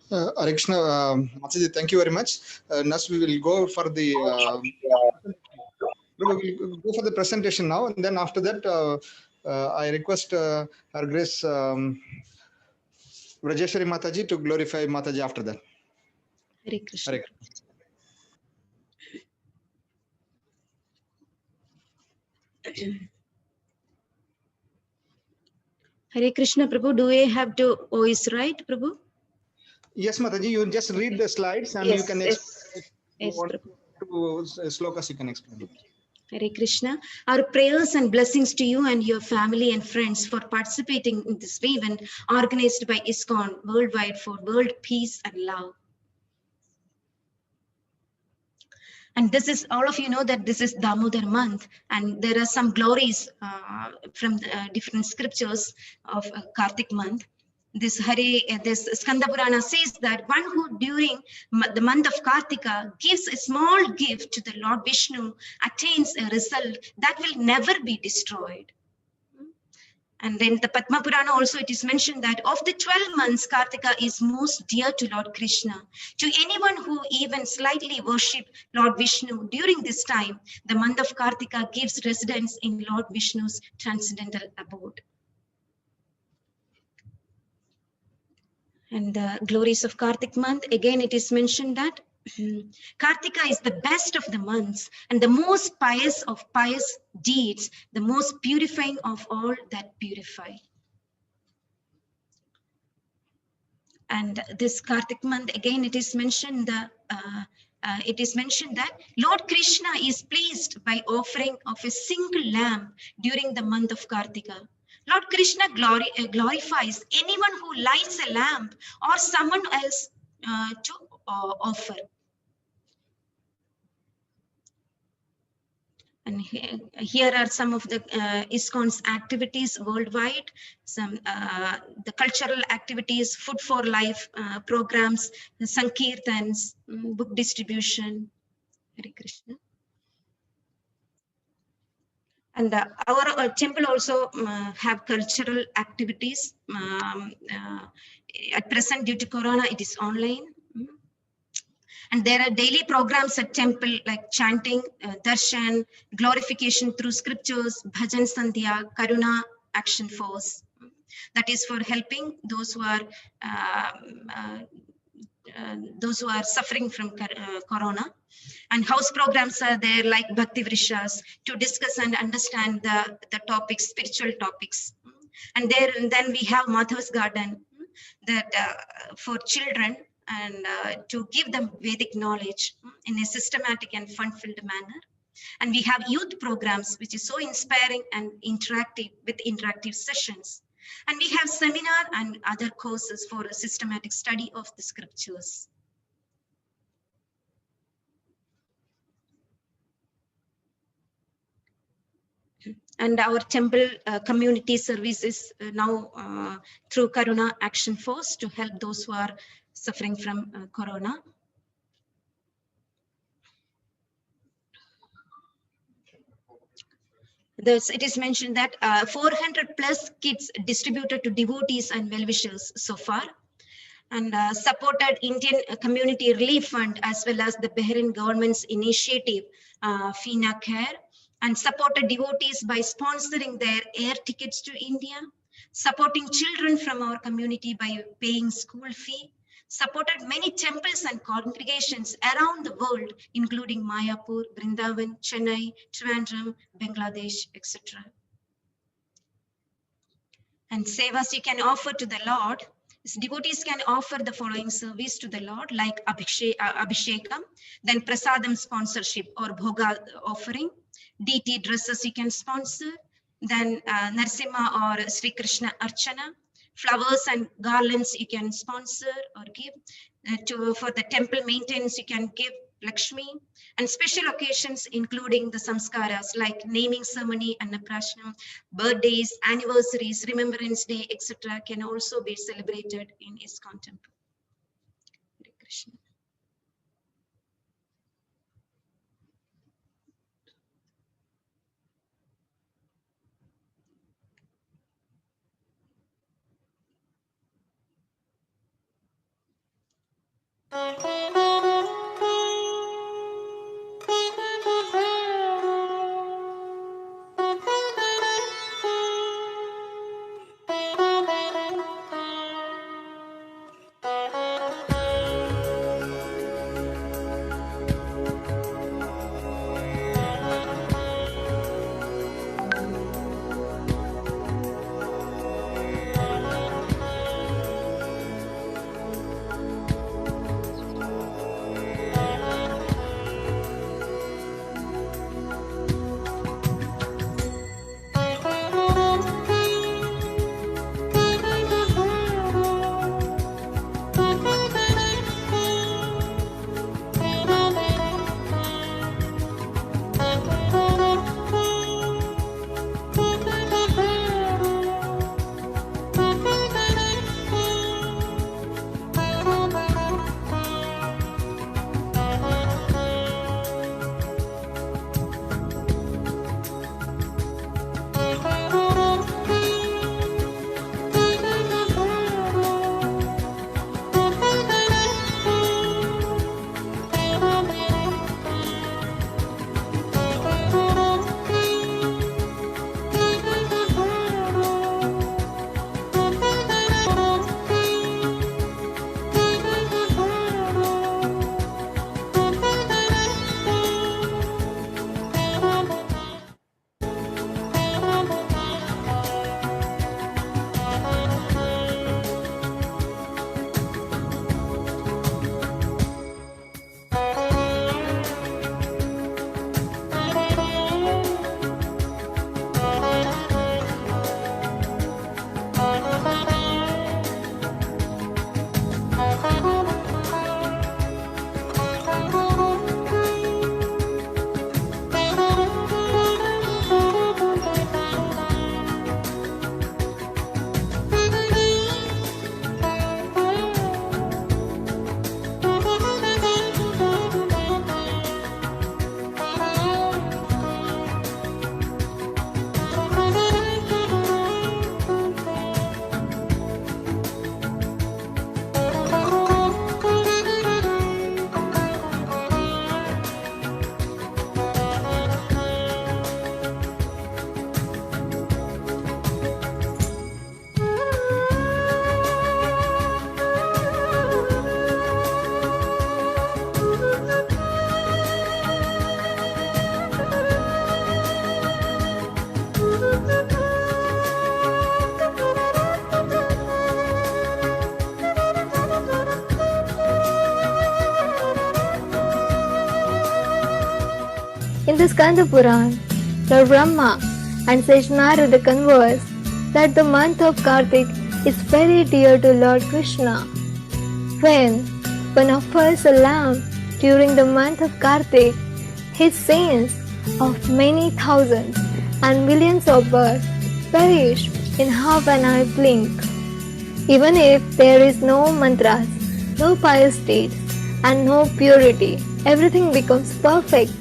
[SPEAKER 5] Hare Krishna, Mataji, thank you very much. Next, we will go for the presentation now, and then after that, I request Her Grace Rajeshwari Mataji to glorify Mataji after that.
[SPEAKER 1] Hare Krishna.
[SPEAKER 5] Hare
[SPEAKER 1] Hare Krishna, Prabhu. Do I have to voice right, Prabhu?
[SPEAKER 5] Yes, Mataji, you just read the slides and
[SPEAKER 1] Yes,
[SPEAKER 5] you can
[SPEAKER 1] yes, yes,
[SPEAKER 5] want
[SPEAKER 1] Prabhu.
[SPEAKER 5] to slokas, you can explain.
[SPEAKER 1] Hare Krishna. Our prayers and blessings to you and your family and friends for participating in this event organized by ISKCON worldwide for world peace and love. And this is, all of you know that this is Damodar month, and there are some glories from different scriptures of Kartik month. This Skanda Purana says that one who during the month of Kartika gives a small gift to the Lord Vishnu attains a result that will never be destroyed. And then the Padma Purana also, it is mentioned that of the 12 months, Kartika is most dear to Lord Krishna. To anyone who even slightly worship Lord Vishnu during this time, the month of Kartika gives residence in Lord Vishnu's transcendental abode. And the glories of Kartik month, again, it is mentioned that Kartika is the best of the months and the most pious of pious deeds, the most purifying of all that purify. And this Kartik month, again, it is mentioned that Lord Krishna is pleased by offering of a single lamb during the month of Kartika. Lord Krishna glorifies anyone who lights a lamp or someone else to offer. And here are some of the ISKCON's activities worldwide, some the cultural activities, food for life programs, sankirtans, book distribution. Hare Krishna. And our temple also have cultural activities. At present, due to Corona, it is online. And there are daily programs at temple like chanting, darshan, glorification through scriptures, bhajan sandhya, karuna, action force. That is for helping those who are suffering from Corona. And house programs are there like Bhakti Vrishas to discuss and understand the topics, spiritual topics. And then we have Madhav's Garden that for children, and to give them Vedic knowledge in a systematic and fun-filled manner. And we have youth programs, which is so inspiring and interactive with interactive sessions. And we have seminar and other courses for a systematic study of the scriptures. And our temple community services now through Karuna Action Force to help those who are suffering from Corona. It is mentioned that 400 plus kits distributed to devotees and well-wishers so far, and supported Indian Community Relief Fund as well as the Bahrain government's initiative, FINA Care, and supported devotees by sponsoring their air tickets to India, supporting children from our community by paying school fee, supported many temples and congregations around the world, including Mayapur, Vrindavan, Chennai, Trivandrum, Bangladesh, etc. And sevas you can offer to the Lord. Devotees can offer the following service to the Lord, like Abhishekam, then Prasadam sponsorship or Bhoga offering, DT dresses you can sponsor, then Narsimha or Sri Krishna Archana, flowers and garlands you can sponsor or give. For the temple maintenance you can give, Lakshmi, and special occasions including the samskaras like naming ceremony, annaprashanam, birthdays, anniversaries, remembrance day, etc. can also be celebrated in ISKCON temple. Hare Krishna.
[SPEAKER 6] In the Skanda Puran, Lord Brahma and Sage Narada converse that the month of Kartik is very dear to Lord Krishna. When one offers a lamb during the month of Kartik, his sins of many thousands and millions of births perish in half an eye blink. Even if there is no mantras, no pious deeds, and no purity, everything becomes perfect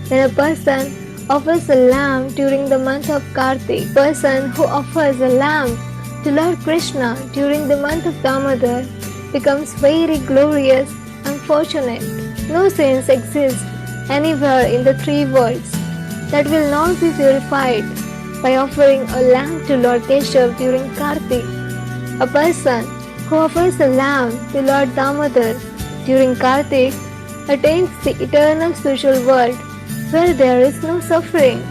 [SPEAKER 6] when a person offers a lamb during the month of Kartik. Person who offers a lamb to Lord Krishna during the month of Damodar becomes very glorious and fortunate. No sins exist anywhere in the three worlds that will not be purified by offering a lamb to Lord Keshav during Kartik. A person who offers a lamb to Lord Damodar during Kartik attains the eternal spiritual world where there is no suffering.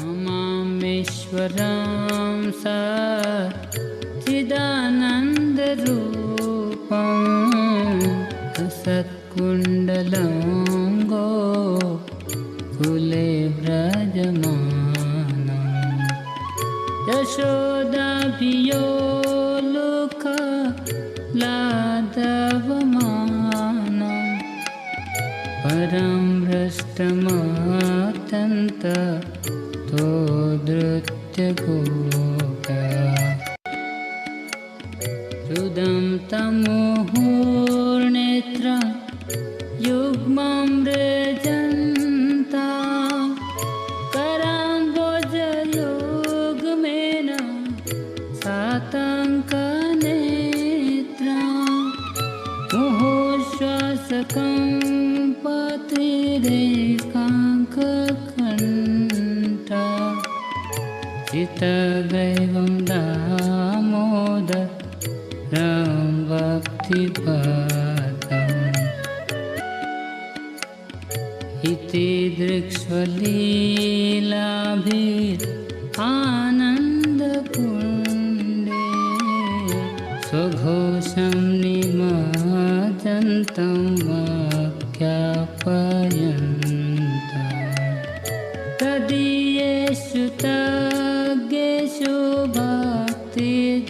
[SPEAKER 7] Mameshwaram Satchidananda Rupam Satkundalam Gokule Vrajamanam Yashoda Piyoluka Ladavamanam तो धृत्य गोपा रुदं तमोहुर्नेत्रं युग्मं मृजन्ता कराम्बोजयोगमेन सातङ्कनेत्रा मुहुश्वासकं पतिरेकाङ्ककण्ठा चित्तग्रैवं दामोदर राम भक्तिपादम् इति दृक्ष्वलीलाभिरानन्दकुण्डे स्वघोषं निमज्जन्तं वाक्यापयन्तम् तदीयेषु तज्ञेषु भक्तिजितात्वं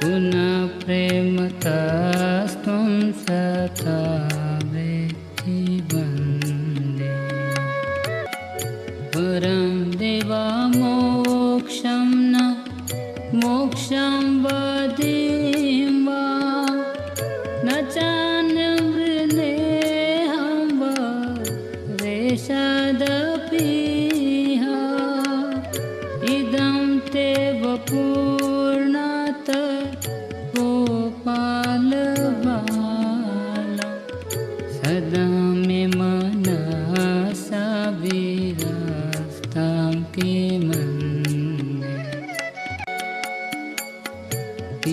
[SPEAKER 7] पुनः प्रेमतास्त्वं सदा वेत्ति वन्दे परं देवामोक्षं न मोक्षं वदिं वा न चान्यं वृणेऽहं वा रेषादपीह इदं ते वपूर्णात् गोपालबालं सदा मे मनसा विरस्तां किमन्ये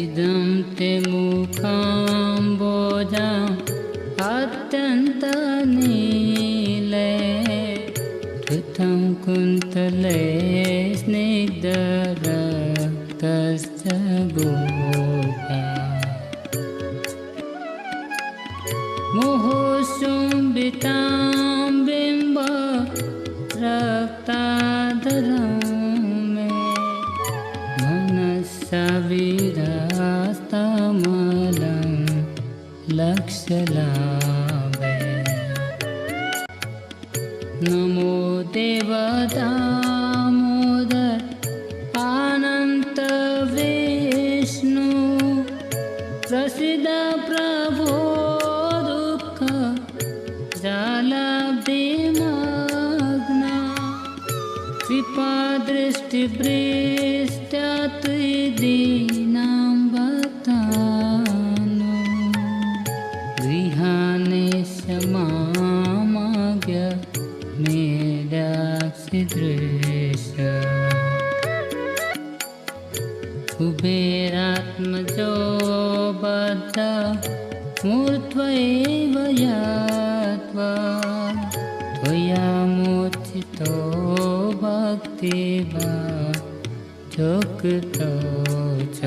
[SPEAKER 7] इदं ते मुखाम्बोजम् अत्यन्तनीले धृतं कुन्तले स्निग्धरक्तश्च गोपा मुहुशुम्बितां बिम्ब रक्ताधरं मे मनसा विरास्तमलं लक्ष्यलाभे नमो देवदामोदर अनन्त विष्णु प्रसीद प्रभो दुःख जालाब्धिमग्ना कृपादृष्टिवृष्ट्या त्वदीनां भक्तानां गृहाणेश मामाज्ञ मेधाक्षिदृश कुबेरात्मजो बद्ध मूर्ध्वैव यात्वा त्वया मोचितो भक्तिवा जोक्तो च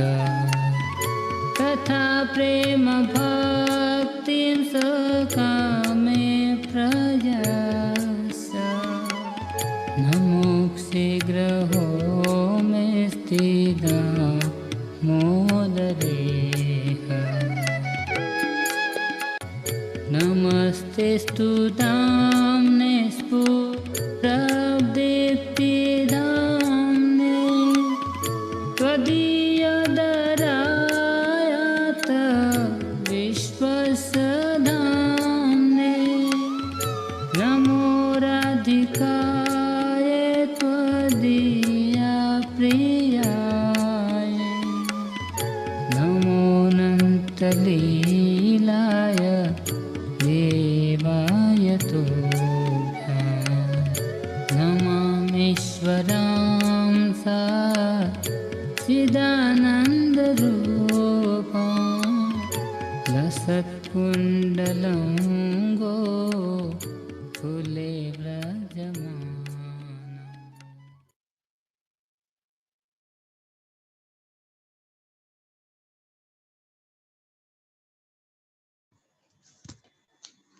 [SPEAKER 7] तथा प्रेम भक्तिं सकामे प्रयास नमो शीघ्रहो मे स्थिता मोदरेह नमस्ते स्तुताम्ने स्फुरदीप्तिदाम्ने त्वदीयदरायत विश्वसदाम्ने नमो राधिकाय त्वदीया प्रियाय नमो अनन्तलीलाय देवाय तुभ्यं नमामीश्वरां सा चिदानन्दरूपं लसत्कुण्डलं गोकुले व्रजमानम्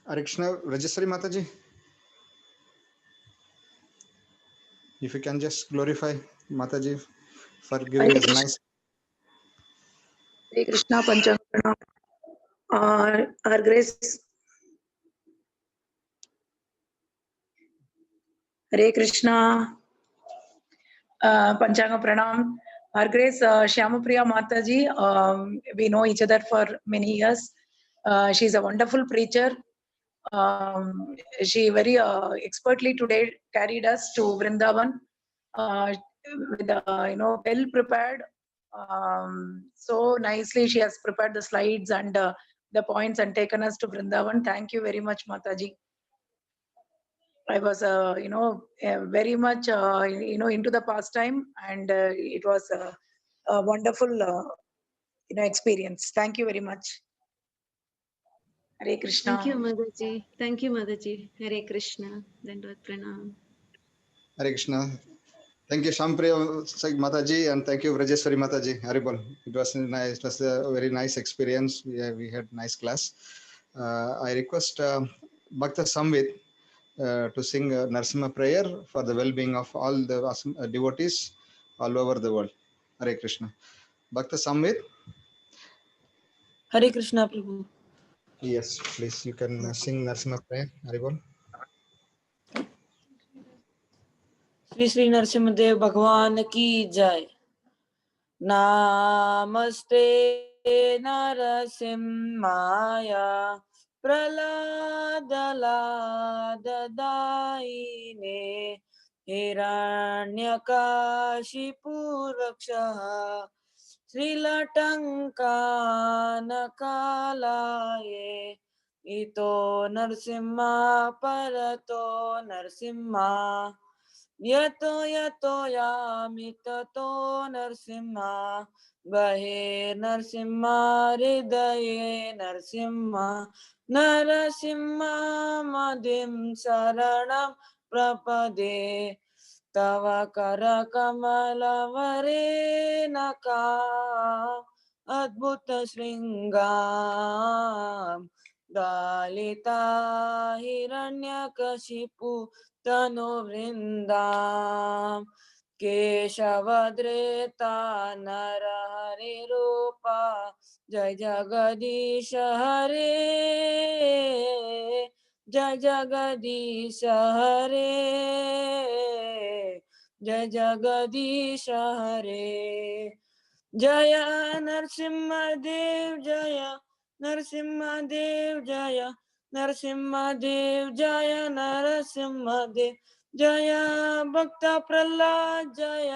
[SPEAKER 5] Hare Krishna, Rajaswari Mataji. If you can just glorify Mataji for giving us nice.
[SPEAKER 8] Hare Krishna Panchangana. Our grace, Hare Krishna. Panchanga Pranam. Our Grace Shyamapriya Mataji, we know each other for many years. She's a wonderful preacher. She very expertly today carried us to Vrindavan with well prepared. So nicely she has prepared the slides and the points and taken us to Vrindavan. Thank you very much, Mataji. I was, very much, into the pastime, and it was a wonderful, experience. Thank you very much. Hare Krishna.
[SPEAKER 1] Thank you, Mataji. Thank you, Mataji. Hare Krishna. Dandavad Pranam.
[SPEAKER 5] Hare Krishna. Thank you, Shyamapriya Mataji, and thank you, Rajeswari Mataji. Haribol. It was nice. It was a very nice experience. We had nice class. I request Bhakta Samvit to sing Narsimha prayer for the well-being of all the devotees all over the world. Hare Krishna. Bhakta Samvit.
[SPEAKER 9] Hare Krishna, Prabhu.
[SPEAKER 5] Yes, please. You can sing Narsimha prayer. Haribol.
[SPEAKER 9] Shri Shri Narasimhadeva भगवान की जय। नामस्ते नरसिंहाय प्रह्लादलाददायिने हिरण्यकाशिपुरक्षः श्रीलटङ्कानकालाये इतो नरसिंहा परतो नरसिंहा यतो यतो यामि ततो नरसिंहा बहे नरसिंहा हृदये नरसिंहा नरसिंहा मदिं शरणं प्रपदे तव करकमलवरेणका अद्भुत शृङ्गां दालिता हिरण्यकशिपु तनु वृन्दां केशवद्रेता नरहरि रूपा जय जगदीश हरे जय जगदीश हरे जय जगदीश हरे जय नरसिंहदेव जय नरसिंहदेव जय नरसिंहदेव जय नरसिंहदेव जय भक्त प्रह्लाद जय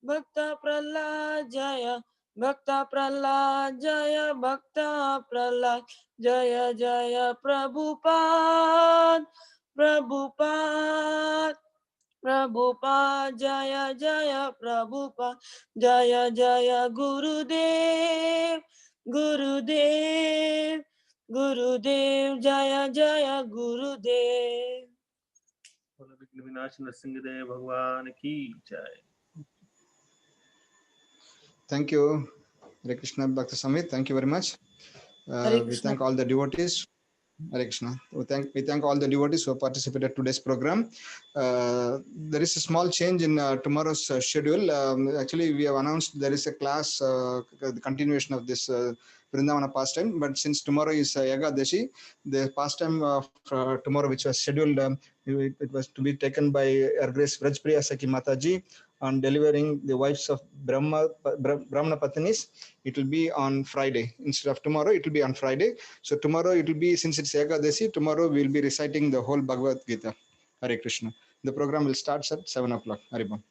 [SPEAKER 9] भक्त प्रह्लाद जय भक्त प्रह्लाद जय भक्त प्रह्लाद जय जय प्रभुपाद प्रभुपाद प्रभुपाद जय जय प्रभुपाद जय जय गुरुदेव गुरुदेव गुरुदेव जय जय गुरुदेव।
[SPEAKER 10] विघ्न विनाश नरसिंहदेव भगवान की जय।
[SPEAKER 5] Thank you, Hare Krishna, Bhakta Samvit. Thank you very much. We thank all the devotees. Hare Krishna. We thank all the devotees who have participated in today's program. There is a small change in tomorrow's schedule. Actually, we have announced there is a class, the continuation of this Vrindavana pastime. But since tomorrow is Ekadashi, the pastime of tomorrow, which was scheduled, it was to be taken by Her Grace Vrajpriya Saki Mataji on delivering the wives of Brahmana Patinis. It will be on Friday. Instead of tomorrow, it will be on Friday. So tomorrow it will be, since it's Ekadashi, tomorrow we will be reciting the whole Bhagavad Gita. Hare Krishna. The program will start at 7 o'clock. Haribol.